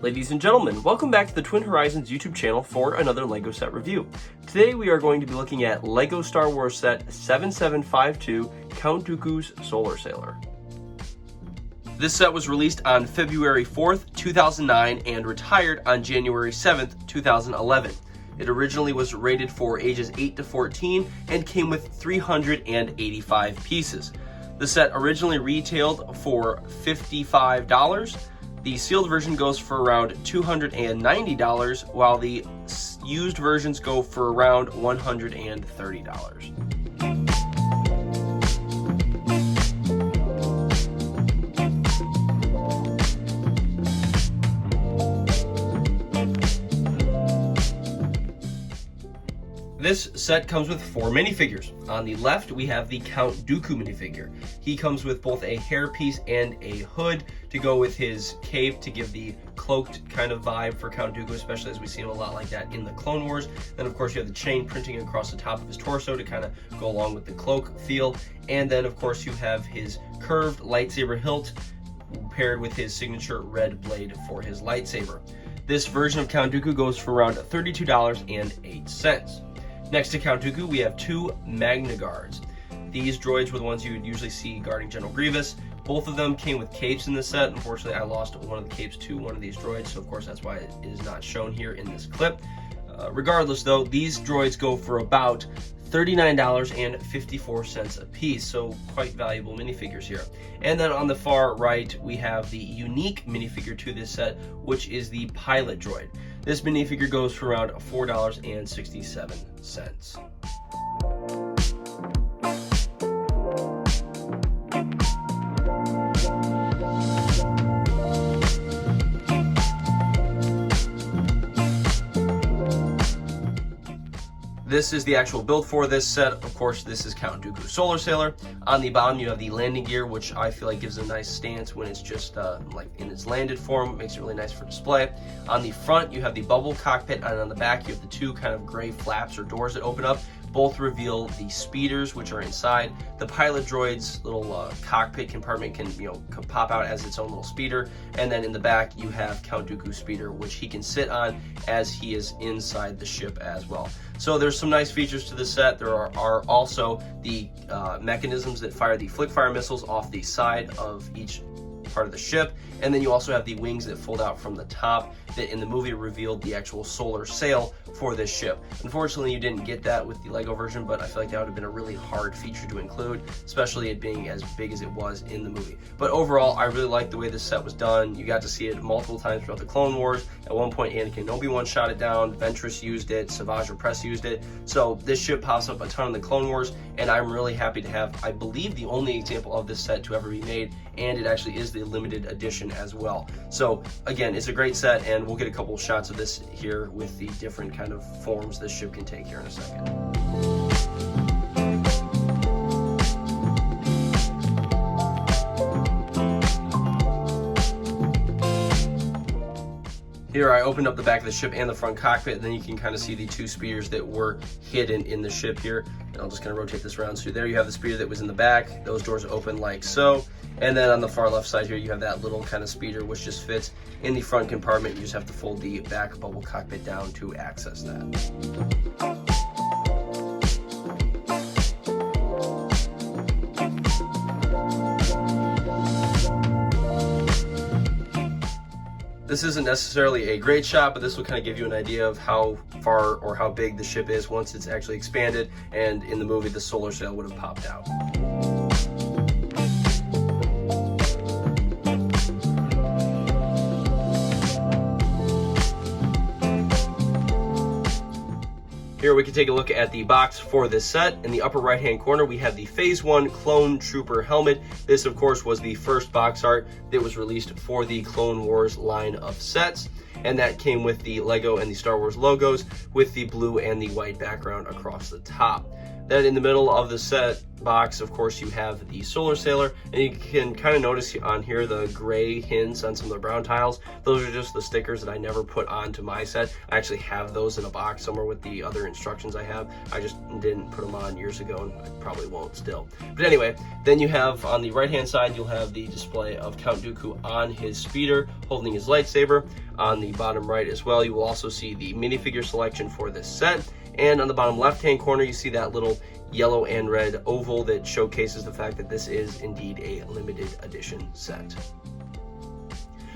Ladies and gentlemen, welcome back to the Twin Horizons YouTube channel for another LEGO set review. Today we are going to be looking at LEGO Star Wars set 7752, Count Dooku's Solar Sailor. This set was released on February 4th, 2009 and retired on January 7th, 2011. It originally was rated for ages 8 to 14 and came with 385 pieces. The set originally retailed for $55. The sealed version goes for around $290, while the used versions go for around $130. This set comes with 4 minifigures. On the left, we have the Count Dooku minifigure. He comes with both a hairpiece and a hood to go with his cape to give the cloaked kind of vibe for Count Dooku, especially as we see him a lot like that in the Clone Wars. Then, of course, you have the chain printing across the top of his torso to kind of go along with the cloak feel. And then, of course, you have his curved lightsaber hilt paired with his signature red blade for his lightsaber. This version of Count Dooku goes for around $32.08. Next to Count Dooku, we have 2 Magna Guards. These droids were the ones you would usually see guarding General Grievous. Both of them came with capes in the set. Unfortunately, I lost one of the capes to one of these droids, so of course that's why it is not shown here in this clip. Regardless though, these droids go for about $39.54 a piece, so quite valuable minifigures here. And then on the far right, we have the unique minifigure to this set, which is the pilot droid. This minifigure goes for around $4.67. This is the actual build for this set. Of course, this is Count Dooku's Solar Sailor. On the bottom, you have the landing gear, which I feel like gives a nice stance when it's just like in its landed form. Makes it really nice for display. On the front, you have the bubble cockpit, and on the back, you have the 2 kind of gray flaps or doors that open up. Both reveal the speeders, which are inside. The pilot droid's little cockpit compartment can pop out as its own little speeder. And then in the back, you have Count Dooku's speeder, which he can sit on as he is inside the ship as well. So there's some nice features to this set. There are also the mechanisms that fire the flick fire missiles off the side of each part of the ship, and then you also have the wings that fold out from the top that in the movie revealed the actual solar sail for this ship. Unfortunately, you didn't get that with the LEGO version, but I feel like that would have been a really hard feature to include, especially it being as big as it was in the movie. But overall, I really like the way this set was done. You got to see it multiple times throughout the Clone Wars. At one point, Anakin and Obi-Wan shot it down, Ventress used it, Savage Opress used it. So this ship pops up a ton in the Clone Wars, and I'm really happy to have, I believe, the only example of this set to ever be made, and it actually is the limited edition as well. So again, it's a great set, and we'll get a couple shots of this here with the different kind of forms this ship can take here in a second. Here I opened up the back of the ship and the front cockpit, and then you can kind of see the 2 speeders that were hidden in the ship here. And I'll just kind of rotate this around. So there you have the speeder that was in the back. Those doors open like so. And then on the far left side here, you have that little kind of speeder which just fits in the front compartment. You just have to fold the back bubble cockpit down to access that. This isn't necessarily a great shot, but this will kind of give you an idea of how far or how big the ship is once it's actually expanded, and in the movie the solar sail would have popped out. Here we can take a look at the box for this set. In the upper right hand corner, we have the Phase 1 Clone Trooper helmet. This of course was the first box art that was released for the Clone Wars line of sets, and that came with the LEGO and the Star Wars logos with the blue and the white background across the top. Then in the middle of the set box, of course, you have the Solar Sailor, and you can kind of notice on here the gray hints on some of the brown tiles. Those are just the stickers that I never put onto my set. I actually have those in a box somewhere with the other instructions I have. I just didn't put them on years ago, and I probably won't still. But anyway, then you have on the right hand side, you'll have the display of Count Dooku on his speeder holding his lightsaber. On the bottom right as well, you will also see the minifigure selection for this set. And on the bottom left-hand corner, you see that little yellow and red oval that showcases the fact that this is indeed a limited edition set.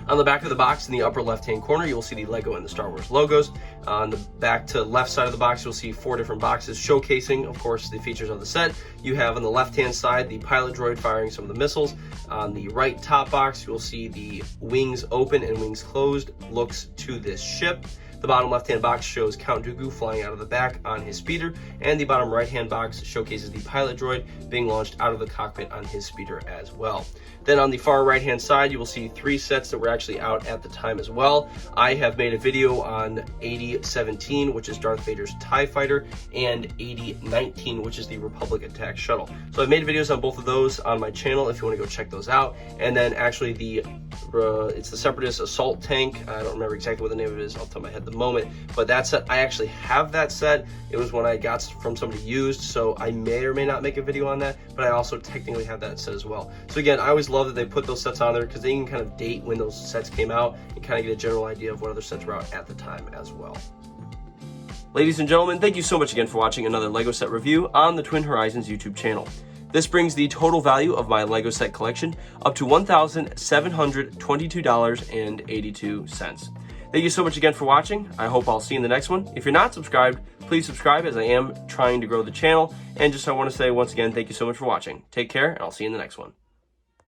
On the back of the box in the upper left-hand corner, you will see the Lego and the Star Wars logos. On the back to left side of the box, you'll see 4 different boxes showcasing, of course, the features of the set. You have on the left-hand side the pilot droid firing some of the missiles. On the right top box, you'll see the wings open and wings closed looks to this ship. The bottom left-hand box shows Count Dooku flying out of the back on his speeder, and the bottom right-hand box showcases the pilot droid being launched out of the cockpit on his speeder as well. Then on the far right-hand side, you will see 3 sets that were actually out at the time as well. I have made a video on 8017, which is Darth Vader's TIE Fighter, and 8019, which is the Republic Attack Shuttle. So I've made videos on both of those on my channel if you want to go check those out. And then actually it's the Separatist Assault Tank. I don't remember exactly what the name of it is off the top of my head at the moment, but that set, I actually have that set. It was one I got from somebody used, so I may or may not make a video on that, but I also technically have that set as well. So again, I always love that they put those sets on there because they can kind of date when those sets came out and kind of get a general idea of what other sets were out at the time as well. Ladies and gentlemen, thank you so much again for watching another LEGO set review on the Twin Horizons YouTube channel. This brings the total value of my LEGO set collection up to $1,722.82. Thank you so much again for watching. I hope I'll see you in the next one. If you're not subscribed, please subscribe, as I am trying to grow the channel. And just I want to say once again, thank you so much for watching. Take care, and I'll see you in the next one.